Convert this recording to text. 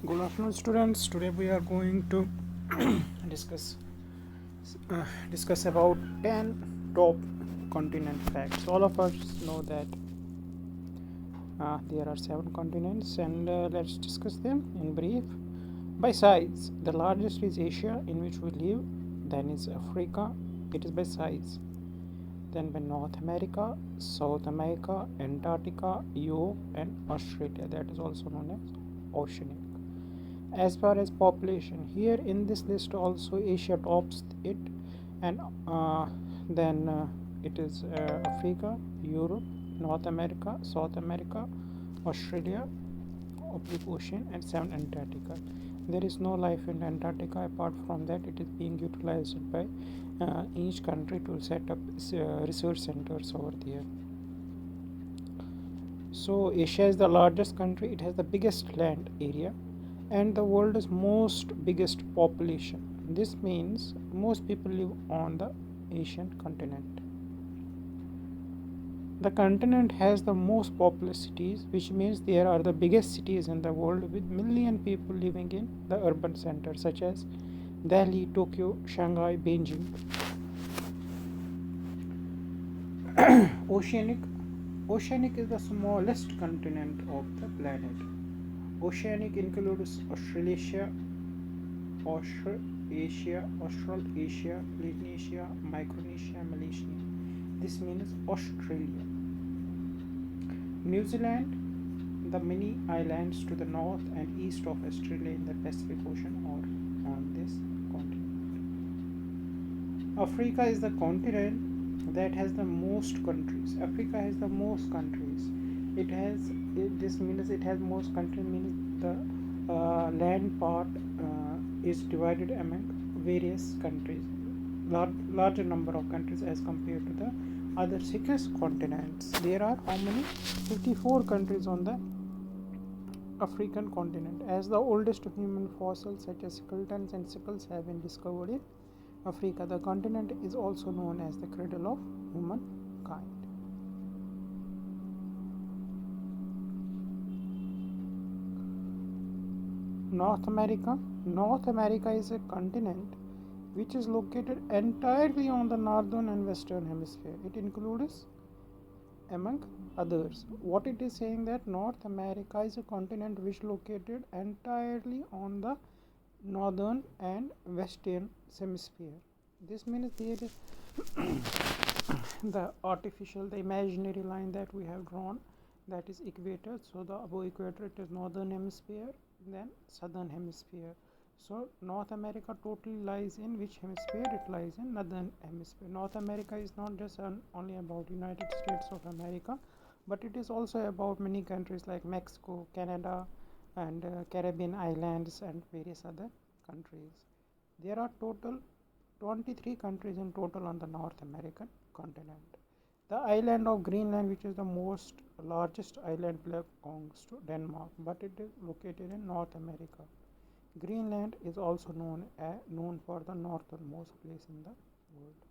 Good afternoon, students. Today we are going to discuss discuss about 10 top continent facts. All of us know that there are 7 continents, and let's discuss them in brief. By size, the largest is Asia, in which we live. Then is Africa. It is by size. Then by North America, South America, Antarctica, Europe, and Australia. That is also known as Oceania. As far as population, here in this list also Asia tops it, and then it is Africa, Europe, North America, South America, Australia, oblique ocean, and 7 Antarctica. There is no life in Antarctica. Apart from that, it is being utilized by each country to set up research centers over there. So Asia is the largest country. It has the biggest land area and the world's most biggest population. This means most people live on the Asian continent. The continent has the most populous cities, which means there are the biggest cities in the world with million people living in the urban centers such as Delhi, Tokyo, Shanghai, Beijing. Oceanic is the smallest continent of the planet. Oceanic includes Australasia, Australasia, Australasia, Polynesia, Micronesia, Malaysia. This means Australia. New Zealand, the many islands to the north and east of Australia in the Pacific Ocean are on this continent. Africa is the continent that has the most countries. Africa has the most countries. This means it has most countries, means the land part is divided among various countries, larger number of countries as compared to the other 6 continents. There are how many? 54 countries on the African continent. As the oldest human fossils such as skeletons and sickles have been discovered in Africa, the continent is also known as the cradle of humankind. North America. North America is a continent which is located entirely on the northern and western hemisphere. It includes, among others, what it is saying that North America is a continent which is located entirely on the northern and western hemisphere. This means there is the imaginary line that we have drawn, that is equator. So the above equator it is northern hemisphere, then southern hemisphere. So North America totally lies in which hemisphere? It lies in northern hemisphere. North America is not just only about United States of America, but it is also about many countries like Mexico, Canada, and Caribbean islands and various other countries. There are total 23 countries in total on the North American continent. The island of Greenland, which is the most largest island, belongs to Denmark, but it is located in North America. Greenland is also known for the northernmost place in the world.